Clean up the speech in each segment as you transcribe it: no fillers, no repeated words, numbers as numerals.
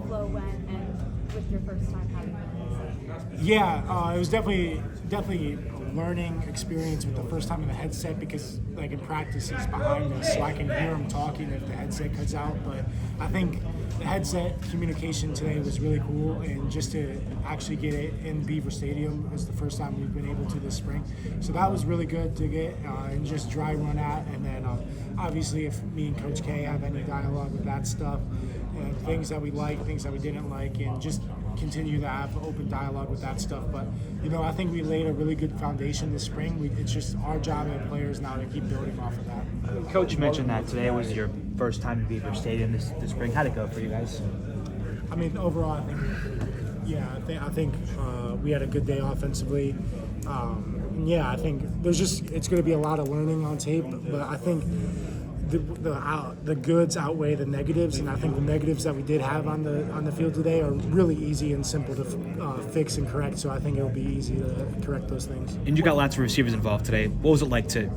the flow went and with your first time having it? Yeah, it was definitely a learning experience with the first time in the headset because, like in practice, he's behind us, so I can hear him talking if the headset cuts out. But I think the headset communication today was really cool, and just to actually get it in Beaver Stadium was the first time we've been able to this spring. So that was really good to get and just dry run at, and then obviously if me and Coach K have any dialogue with that stuff, things that we like, things that we didn't like, and just continue to have open dialogue with that stuff. But I think we laid a really good foundation this spring. It's just our job as players now to keep building off of that. Coach mentioned that today was your first time in Beaver Stadium this spring. How'd it go for you guys? I mean, overall, I think I think we had a good day offensively. I think it's going to be a lot of learning on tape, but I think the goods outweigh the negatives, and I think the negatives that we did have on the field today are really easy and simple to fix and correct. So I think it'll be easy to correct those things. And you got lots of receivers involved today. What was it like to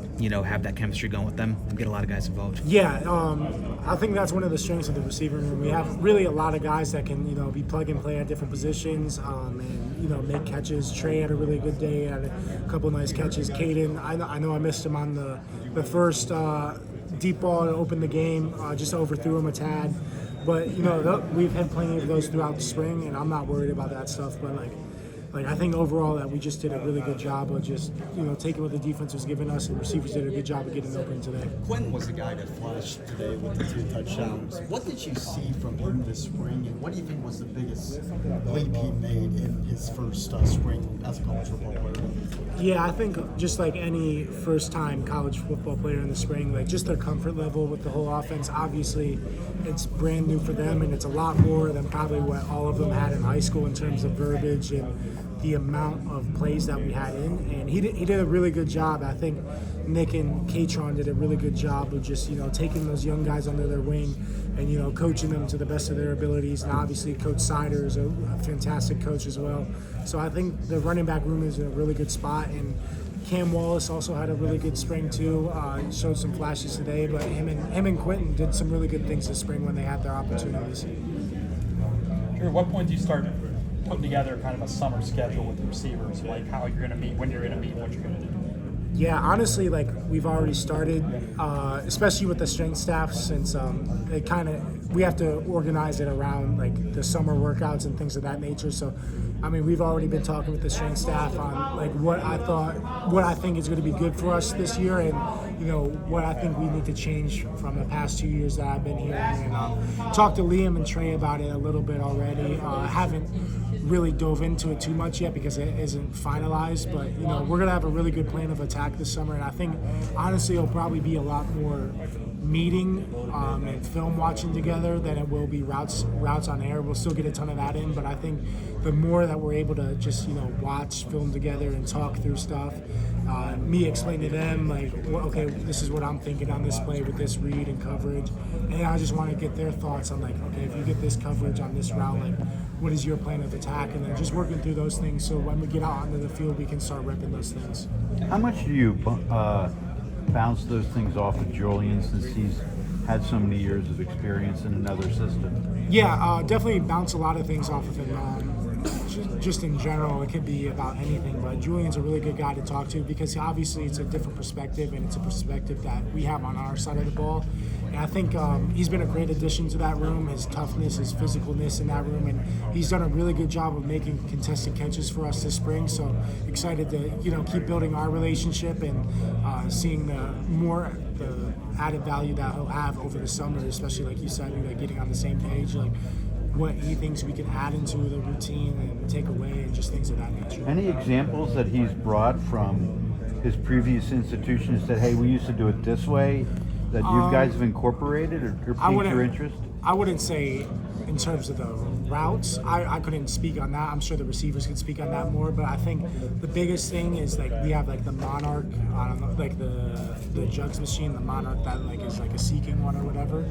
have that chemistry going with them and get a lot of guys involved? Yeah, I think that's one of the strengths of the receiver room. We have really a lot of guys that can be plug and play at different positions and make catches. Trey had a really good day, had a couple nice catches. Caden, I know I missed him on the first deep ball to open the game, just overthrew him a tad. But we've had plenty of those throughout the spring, and I'm not worried about that stuff. But I think overall that we just did a really good job of just taking what the defense was giving us, and receivers did a good job of getting open today. Quentin was the guy that flashed today with the 2 touchdowns. What did you see from him this spring, and what do you think was the biggest leap he made in his first spring as a college football player? Yeah, I think just like any first-time college football player in the spring, just their comfort level with the whole offense. Obviously, it's brand new for them, and it's a lot more than probably what all of them had in high school in terms of verbiage and the amount of plays that we had in. And he did a really good job. I think Nick and Katron did a really good job of just taking those young guys under their wing and coaching them to the best of their abilities. And obviously Coach Sider is a fantastic coach as well. So I think the running back room is in a really good spot, and Cam Wallace also had a really good spring too. Showed some flashes today, but him and Quentin did some really good things this spring when they had their opportunities. Drew, at what point do you start putting together kind of a summer schedule with the receivers, like how you're going to meet, when you're going to meet, what you're going to do? Yeah, honestly, we've already started, especially with the strength staff, since we have to organize it around the summer workouts and things of that nature. So, I mean, we've already been talking with the strength staff on what I think is going to be good for us this year, and what I think we need to change from the past 2 years that I've been here. And talked to Liam and Trey about it a little bit already. Haven't really dove into it too much yet because it isn't finalized, but we're gonna have a really good plan of attack this summer, and I think honestly it'll probably be a lot more meeting and film watching together than it will be routes on air. We'll still get a ton of that in, but I think the more that we're able to just watch film together and talk through stuff, me explain to them okay, this is what I'm thinking on this play with this read and coverage, and I just want to get their thoughts on okay, if you get this coverage on this route, what is your plan of attack, and then just working through those things so when we get out onto the field we can start repping those things. How much do you bounce those things off of Julian, since he's had so many years of experience in another system? Yeah, definitely bounce a lot of things off of him. Just in general, it could be about anything, but Julian's a really good guy to talk to because obviously it's a different perspective, and it's a perspective that we have on our side of the ball. And I think he's been a great addition to that room, his toughness, his physicalness in that room, and he's done a really good job of making contested catches for us this spring. So excited to keep building our relationship and seeing the added value that he'll have over the summer, especially like you said, getting on the same page, what he thinks we can add into the routine and take away, and just things of that nature. Any examples that he's brought from his previous institution and said, hey, we used to do it this way, that you guys have incorporated or piqued your interest? I wouldn't say in terms of the routes. I couldn't speak on that. I'm sure the receivers could speak on that more, but I think the biggest thing is we have the Monarch, I don't know, the jugs machine, the Monarch that is a seeking one or whatever.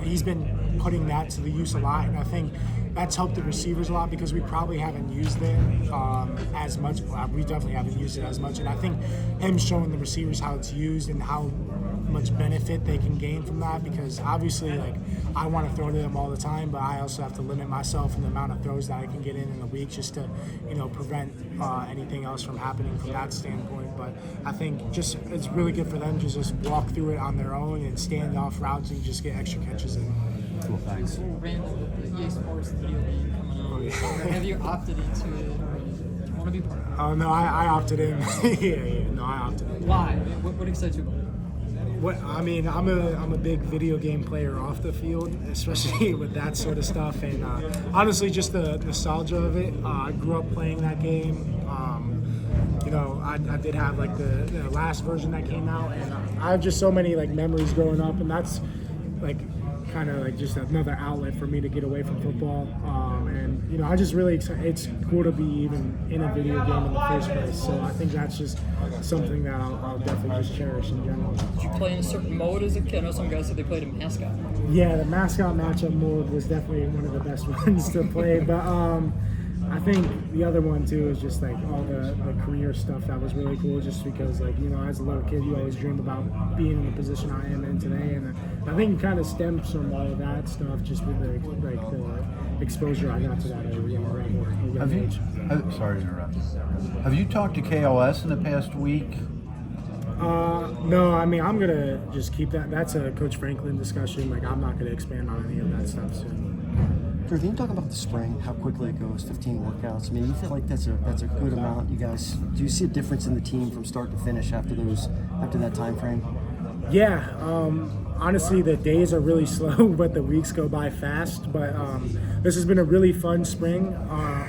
He's been putting that to the use a lot, and I think that's helped the receivers a lot because we probably haven't used it as much. We definitely haven't used it as much, and I think him showing the receivers how it's used and how much benefit they can gain from that, because obviously, like, I want to throw to them all the time, but I also have to limit myself in the amount of throws that I can get in a week just to, prevent anything else from happening from that standpoint. But I think just it's really good for them to just walk through it on their own and stand off routes and just get extra catches in. Cool, thanks. Random, the EA Sports video game coming out. Have you opted into it, or you want to be part of it? Oh no, I opted in. No, I opted in. Why? What excites you about it? I'm a big video game player off the field, especially with that sort of stuff, and honestly, just the nostalgia of it. I grew up playing that game. I did have like the last version that came out, and I have just so many like memories growing up, and that's like kind of like just another outlet for me to get away from football. And I just really it's cool to be even in a video game in the first place. So I think that's just something that I'll definitely just cherish in general. Did you play in a certain mode as a kid? I know some guys said they played a mascot. Yeah, the mascot matchup mode was definitely one of the best ones to play. But I think the other one too is just like all the career stuff that was really cool, just because like as a little kid you always dream about being in the position I am in today, and I think it kind of stems from all of that stuff, just with the exposure I got to that at a young level. Sorry to interrupt. Have you talked to KLS in the past week? No, I'm gonna just keep that. That's a Coach Franklin discussion. Like, I'm not gonna expand on any of that stuff soon. Drew, can you talk about the spring, how quickly it goes, 15 workouts? You feel like that's a good amount. You guys, do you see a difference in the team from start to finish after that time frame? Yeah, honestly, the days are really slow, but the weeks go by fast. But this has been a really fun spring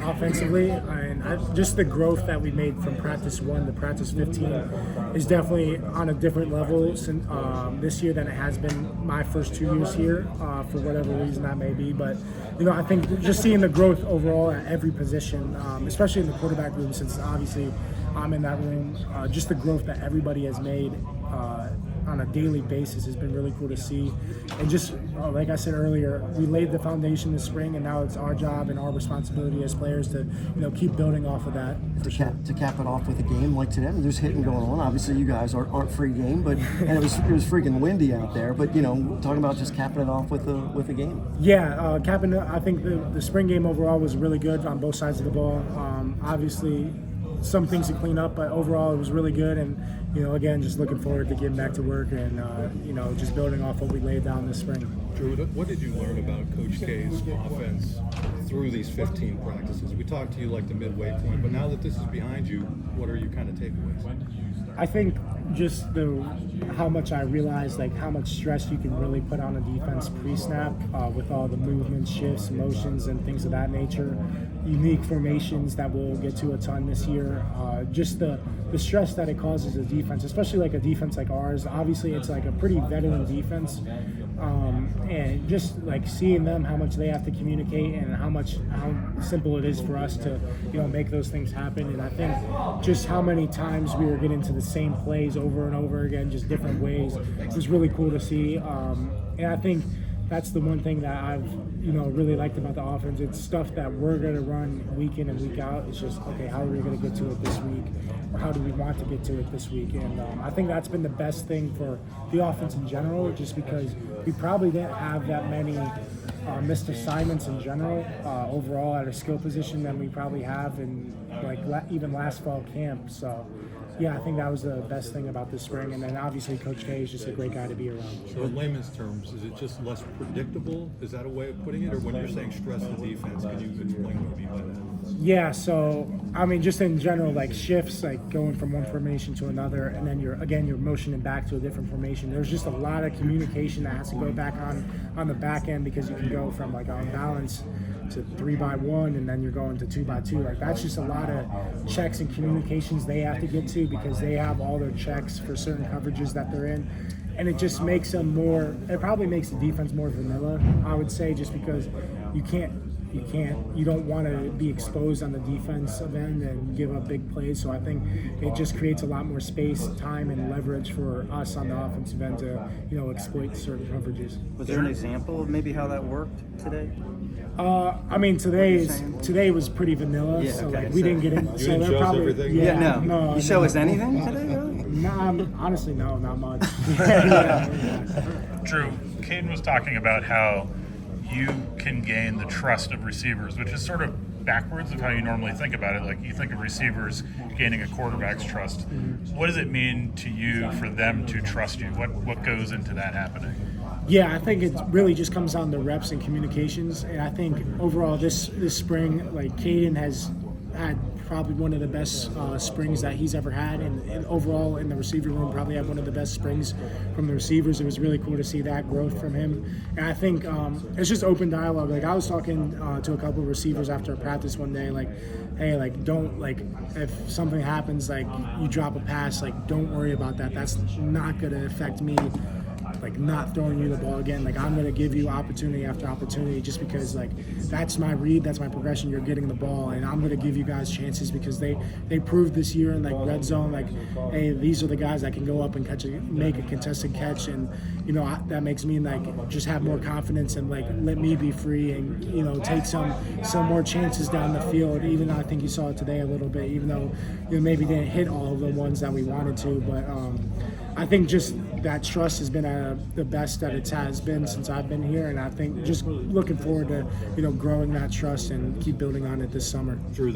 offensively, and just the growth that we made from practice 1 to practice 15 is definitely on a different level this year than it has been my first 2 years here, for whatever reason that may be. But I think just seeing the growth overall at every position, especially in the quarterback room, since obviously I'm in that room, just the growth that everybody has made on a daily basis has been really cool to see. And just like I said earlier, we laid the foundation this spring, and now it's our job and our responsibility as players to keep building off of that. To cap it off with a game like today, there's hitting going on. Obviously, you guys aren't free game, and it was freaking windy out there. But talking about just capping it off with a game. Yeah, capping. I think the spring game overall was really good on both sides of the ball. Obviously, some things to clean up, but overall it was really good. And again, just looking forward to getting back to work and just building off what we laid down this spring. Drew, what did you learn about Coach K's offense through these 15 practices? We talked to you like the midway point, but now that this is behind you, what are your kind of takeaways? I think just how much I realized, like how much stress you can really put on a defense pre-snap with all the movements, shifts, motions, and things of that nature. Unique formations that we'll get to a ton this year. Just the stress that it causes a defense, especially like a defense like ours. Obviously, it's like a pretty veteran defense. And just like seeing them, how much they have to communicate and how simple it is for us to make those things happen. And I think just how many times we were getting to the same plays over and over again, just different ways. It was really cool to see. And I think that's the one thing that I've really liked about the offense. It's stuff that we're going to run week in and week out. It's just, okay, how are we going to get to it this week? Or how do we want to get to it this week? And I think that's been the best thing for the offense in general, just because we probably didn't have that many missed assignments in general overall at a skill position than we probably have in even last fall camp. So yeah, I think that was the best thing about this spring. And then obviously Coach K is just a great guy to be around. So in layman's terms, is it just less predictable? Is that a way of putting it? Or when you're saying stress the defense, can you explain what you mean by that? Yeah, so just in general, like shifts, like going from one formation to another, and then you're motioning back to a different formation. There's just a lot of communication that has to go back on the back end, because you can go from like on balance to 3x1, and then you're going to 2x2. Like that's just a lot of checks and communications they have to get to, because they have all their checks for certain coverages that they're in. And it just makes them it probably makes the defense more vanilla, I would say, just because you don't want to be exposed on the defensive end and give up big plays. So I think it just creates a lot more space, time, and leverage for us on the offensive end to exploit certain coverages. Was there an example of maybe how that worked today? Today was pretty vanilla, Yeah, so okay. like we didn't get in. You so didn't they're show us probably everything? No. You show us anything today? Really? Honestly, no, not much. Drew, Caden was talking about how you can gain the trust of receivers, which is sort of backwards of how you normally think about it. Like you think of receivers gaining a quarterback's trust. What does it mean to you for them to trust you? What goes into that happening? Yeah, I think it really just comes down to reps and communications. And I think overall this spring, like Caden has had probably one of the best springs that he's ever had, and overall in the receiver room probably had one of the best springs from the receivers. It was really cool to see that growth from him, and I think it's just open dialogue. Like I was talking to a couple of receivers after a practice one day, like, hey, like don't, like if something happens, like you drop a pass, like don't worry about that. That's not going to affect me, like not throwing you the ball again. Like I'm going to give you opportunity after opportunity just because like that's my read, that's my progression. You're getting the ball, and I'm going to give you guys chances because they proved this year in like red zone, like, hey, these are the guys that can go up and make a contested catch, and you know that makes me like just have more confidence and like let me be free and you know take some more chances down the field. Even though I think you saw it today a little bit, even though you know maybe didn't hit all of the ones that we wanted to, but I think just that trust has been the best that it has been since I've been here, and I think just looking forward to growing that trust and keep building on it this summer. Drew,